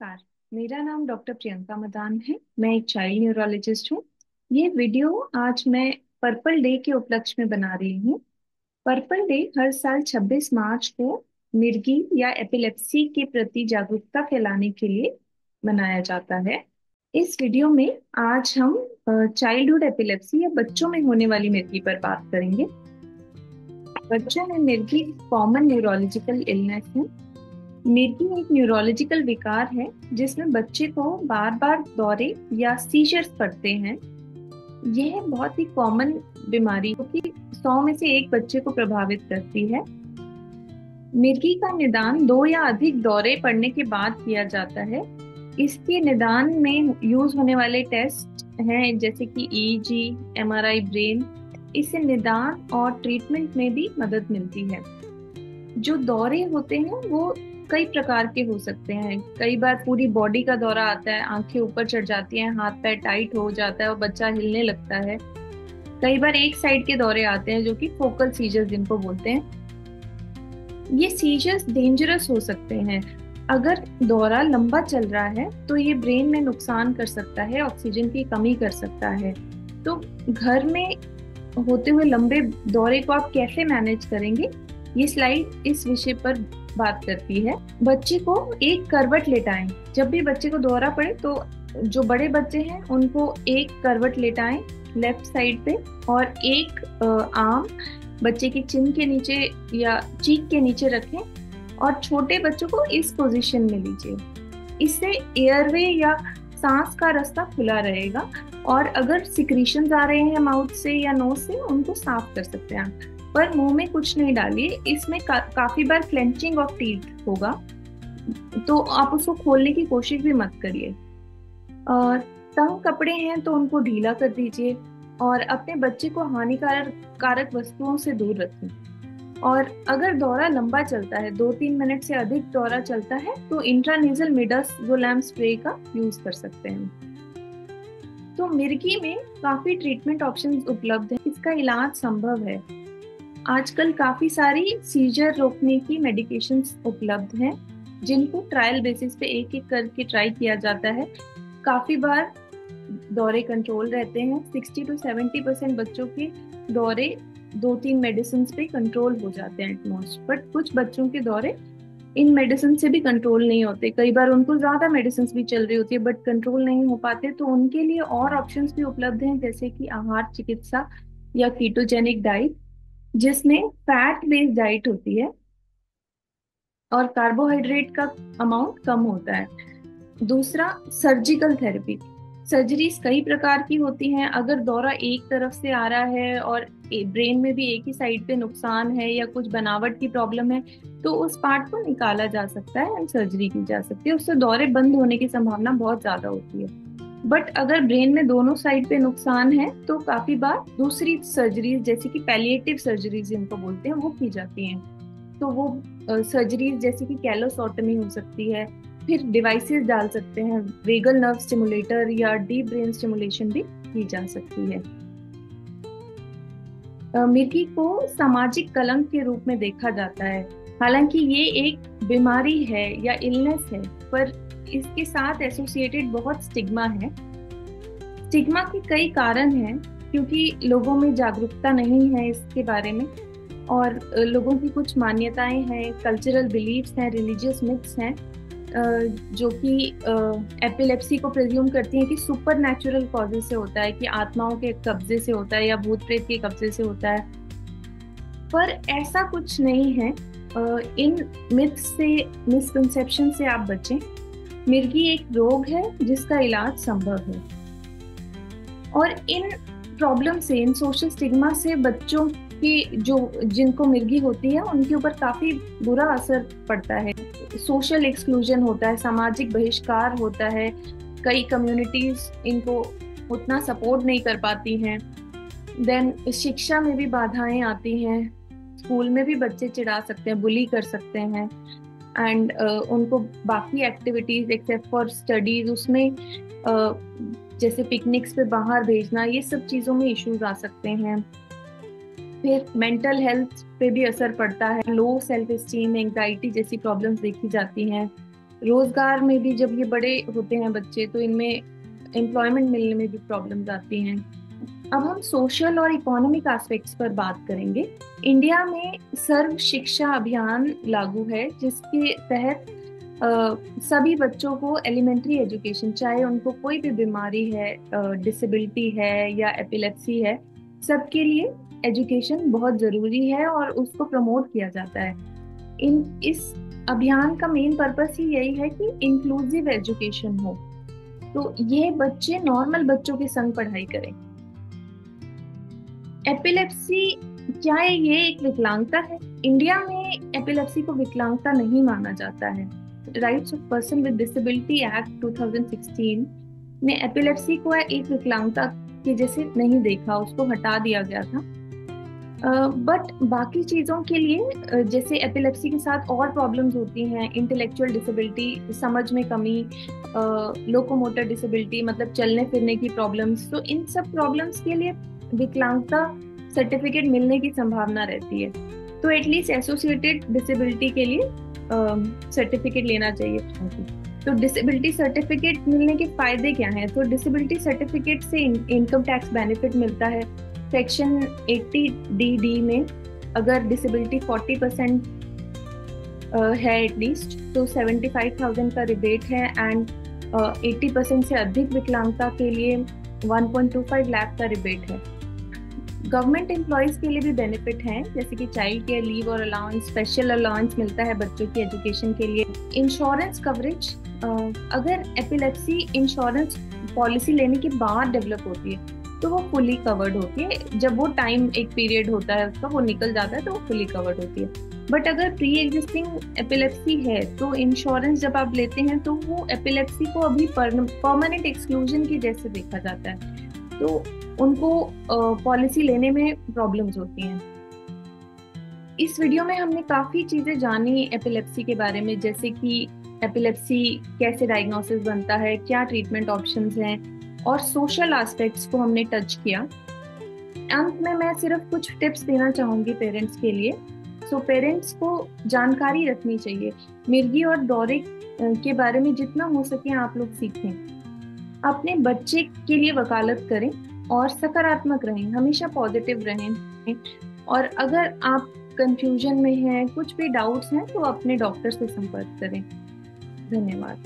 नमस्कार। मेरा नाम डॉक्टर प्रियंका मदान है। मैं एक चाइल्ड न्यूरोलॉजिस्ट हूँ। ये वीडियो आज मैं पर्पल डे के उपलक्ष्य में बना रही हूँ। पर्पल डे हर साल 26 मार्च को मिर्गी या एपिलेप्सी के प्रति जागरूकता फैलाने के लिए मनाया जाता है। इस वीडियो में आज हम चाइल्डहुड एपिलेप्सी या बच्चों में होने वाली मिर्गी पर बात करेंगे। बच्चों में मिर्गी कॉमन न्यूरोलॉजिकल इलनेस है। मिर्गी एक न्यूरोलॉजिकल विकार है जिसमें बच्चे को बार बार दौरे या सीजर्स पड़ते हैं। यह बहुत ही कॉमन बीमारी क्योंकि 100 में से एक बच्चे को प्रभावित करती है। मिर्गी का निदान 2 या अधिक दौरे पड़ने के बाद किया जाता है। इसके निदान में यूज होने वाले टेस्ट हैं जैसे कि ईईजी, एमआरआई ब्रेन। इससे निदान और ट्रीटमेंट में भी मदद मिलती है। जो दौरे होते हैं वो कई प्रकार के हो सकते हैं। कई बार पूरी बॉडी का दौरा आता है, आंखें ऊपर चढ़ जाती हैं, हाथ पैर टाइट हो जाता है और बच्चा हिलने लगता है। कई बार एक साइड के दौरे आते हैं जो कि फोकल सीजर्स जिनको बोलते हैं। ये सीजर्स डेंजरस हो सकते हैं। अगर दौरा लंबा चल रहा है तो ये ब्रेन में नुकसान कर सकता है, ऑक्सीजन की कमी कर सकता है। तो घर में होते हुए लंबे दौरे को आप कैसे मैनेज करेंगे, ये स्लाइड इस विषय पर बात करती है। बच्चे को एक करवट लेटाएं। जब भी बच्चे को दौरा पड़े तो जो बड़े बच्चे हैं उनको एक करवट लेटाएं लेफ्ट साइड पे, और एक आर्म बच्चे की चिन के नीचे या चीक के नीचे रखें और छोटे बच्चों को इस पोजीशन में लीजिए। इससे एयरवे या सांस का रास्ता खुला रहेगा और अगर सिक्रीशंस आ रहे हैं माउथ से या नोज से उनको साफ कर सकते हैं आप। पर मुंह में कुछ नहीं डालिए। इसमें काफी बार क्लेंचिंग ऑफ टीथ होगा, तो आप उसको खोलने की कोशिश भी मत करिए। और तंग कपड़े हैं तो उनको ढीला कर दीजिए और अपने बच्चे को हानिकारक कारक वस्तुओं से दूर रखें। और अगर दौरा लंबा चलता है, 2-3 मिनट से अधिक दौरा चलता है, तो इंट्रानेजल मिडाजोलैम स्प्रे का यूज कर सकते हैं। तो मिर्गी में काफी ट्रीटमेंट ऑप्शंस उपलब्ध है। इसका इलाज संभव है। आजकल काफी सारी सीजर रोकने की मेडिकेशंस उपलब्ध हैं जिनको ट्रायल बेसिस पे एक एक करके ट्राई किया जाता है। काफी बार दौरे कंट्रोल रहते हैं। 60-70% बच्चों के दौरे 2-3 मेडिसिन पे कंट्रोल हो जाते हैं एटमोस्ट। बट कुछ बच्चों के दौरे इन मेडिसिन से भी कंट्रोल नहीं होते। कई बार उनको ज्यादा मेडिसिन भी चल रही होती है बट कंट्रोल नहीं हो पाते, तो उनके लिए और ऑप्शंस भी उपलब्ध हैं जैसे कि आहार चिकित्सा या कीटोजेनिक डाइट, जिसमें फैट बेस्ड डाइट होती है और कार्बोहाइड्रेट का अमाउंट कम होता है। दूसरा, सर्जिकल थेरेपी। सर्जरीज कई प्रकार की होती हैं। अगर दौरा एक तरफ से आ रहा है और ब्रेन में भी एक ही साइड पे नुकसान है या कुछ बनावट की प्रॉब्लम है तो उस पार्ट को निकाला जा सकता है एंड सर्जरी की जा सकती है। उससे दौरे बंद होने की संभावना बहुत ज्यादा होती है। बट अगर ब्रेन में दोनों साइड पे नुकसान है तो काफी बार दूसरी सर्जरीज जैसे कि पैलिएटिव सर्जरीज जिनको बोलते हैं वो की जाती हैं। तो वो सर्जरीज जैसे कि कैलोसोटमी हो सकती है। फिर डिवाइसेस डाल सकते हैं, वेगल नर्व स्टिमुलेटर या डीप ब्रेन स्टिमुलेशन भी की जा सकती है। मिर्गी को सामाजिक कलंक के रूप में देखा जाता है। हालांकि ये एक बीमारी है या इलनेस है, पर इसके साथ एसोसिएटेड बहुत स्टिग्मा है। स्टिग्मा के कई कारण हैं क्योंकि लोगों में जागरूकता नहीं है इसके बारे में, और लोगों की कुछ मान्यताएं हैं, कल्चरल बिलीफ्स हैं, रिलीजियस मिथ्स हैं जो कि एपिलेप्सी को प्रिज्यूम करती हैं कि सुपर नेचुरल कॉजेज से होता है, कि आत्माओं के कब्जे से होता है या भूत प्रेत के कब्जे से होता है। पर ऐसा कुछ नहीं है। इन मिथ्स से, मिसकंसेप्शन से आप बचें। मिर्गी एक रोग है जिसका इलाज संभव है। और इन प्रॉब्लम से, इन सोशल स्टिग्मा से बच्चों की जो जिनको मिर्गी होती है उनके ऊपर काफी बुरा असर पड़ता है। सोशल एक्सक्लूजन होता है, सामाजिक बहिष्कार होता है। कई कम्युनिटीज इनको उतना सपोर्ट नहीं कर पाती हैं। देन शिक्षा में भी बाधाएं आती हैं। स्कूल में भी बच्चे चिढ़ा सकते हैं, बुली कर सकते हैं। एंड उनको बाकी एक्टिविटीज एक्सेप्ट फॉर स्टडीज उसमें जैसे पिकनिक्स पे बाहर भेजना, ये सब चीजों में इश्यूज आ सकते हैं। फिर मेंटल हेल्थ पे भी असर पड़ता है। लो सेल्फ एस्टीम, एंजाइटी जैसी प्रॉब्लम्स देखी जाती हैं। रोजगार में भी जब ये बड़े होते हैं बच्चे तो इनमें एम्प्लॉयमेंट मिलने में भी प्रॉब्लम्स आती हैं। अब हम सोशल और इकोनॉमिक एस्पेक्ट्स पर बात करेंगे। इंडिया में सर्व शिक्षा अभियान लागू है, जिसके तहत सभी बच्चों को एलिमेंट्री एजुकेशन, चाहे उनको कोई भी बीमारी है, डिसेबिलिटी है या एपिलेप्सी है, सबके लिए एजुकेशन बहुत जरूरी है और उसको प्रमोट किया जाता है। इन इस अभियान का मेन पर्पस ही यही है कि इंक्लूसिव एजुकेशन हो, तो ये बच्चे नॉर्मल बच्चों के संग पढ़ाई करें। एपिलेप्सी क्या है? ये एक विकलांगता है। इंडिया में एपिलेप्सी को विकलांगता नहीं माना जाता है। Rights of person with disability act 2016 ने एपिलेप्सी को एक विकलांगता के जैसे नहीं देखा, उसको हटा दिया गया था। बट बाकी चीज़ों के लिए जैसे एपिलेप्सी के साथ और प्रॉब्लम्स होती हैं, इंटेलेक्चुअल डिसेबिलिटी, समझ में कमी, लोकोमोटर डिसेबिलिटी मतलब चलने फिरने की प्रॉब्लम्स, तो इन सब प्रॉब्लम्स के लिए विकलांगता सर्टिफिकेट मिलने की संभावना रहती है। तो एटलीस्ट एसोसिएटेड डिसेबिलिटी के लिए सर्टिफिकेट लेना चाहिए। तो डिसेबिलिटी सर्टिफिकेट मिलने के फायदे क्या हैं? तो डिसेबिलिटी सर्टिफिकेट से इनकम टैक्स बेनिफिट मिलता है। सेक्शन 80DD में अगर डिसेबिलिटी 40% है एटलीस्ट, तो 75,000 का रिबेट है, एंड 80% से अधिक विकलांगता के लिए 1.25 लाख का रिबेट है। गवर्नमेंट एम्प्लॉयज के लिए भी बेनिफिट हैं, जैसे कि चाइल्ड केयर लीव और अलाउंस, स्पेशल अलाउंस मिलता है बच्चों की एजुकेशन के लिए। इंश्योरेंस कवरेज, अगर एपिलेप्सी इंश्योरेंस पॉलिसी लेने के बाद डेवलप होती है तो वो फुली कवर्ड होती है। जब वो टाइम एक पीरियड होता है उसका वो निकल जाता है तो वो फुली कवर्ड होती है। बट अगर प्री एग्जिस्टिंग एपिलेप्सी है तो इंश्योरेंस जब आप लेते हैं तो वो एपिलेप्सी को अभी परमानेंट एक्सक्लूजन की जैसे देखा जाता है, तो उनको पॉलिसी लेने में प्रॉब्लम्स होती हैं। इस वीडियो में हमने काफ़ी चीज़ें जानी एपिलेप्सी के बारे में, जैसे कि एपिलेप्सी कैसे डायग्नोसिस बनता है, क्या ट्रीटमेंट ऑप्शंस हैं, और सोशल एस्पेक्ट्स को हमने टच किया। अंत में मैं सिर्फ कुछ टिप्स देना चाहूँगी पेरेंट्स के लिए। सो पेरेंट्स को जानकारी रखनी चाहिए। मिर्गी और डोरिक के बारे में जितना हो सके आप लोग सीखें। अपने बच्चे के लिए वकालत करें और सकारात्मक रहें, हमेशा पॉजिटिव रहें। और अगर आप कंफ्यूजन में हैं, कुछ भी डाउट्स हैं, तो अपने डॉक्टर से संपर्क करें। धन्यवाद।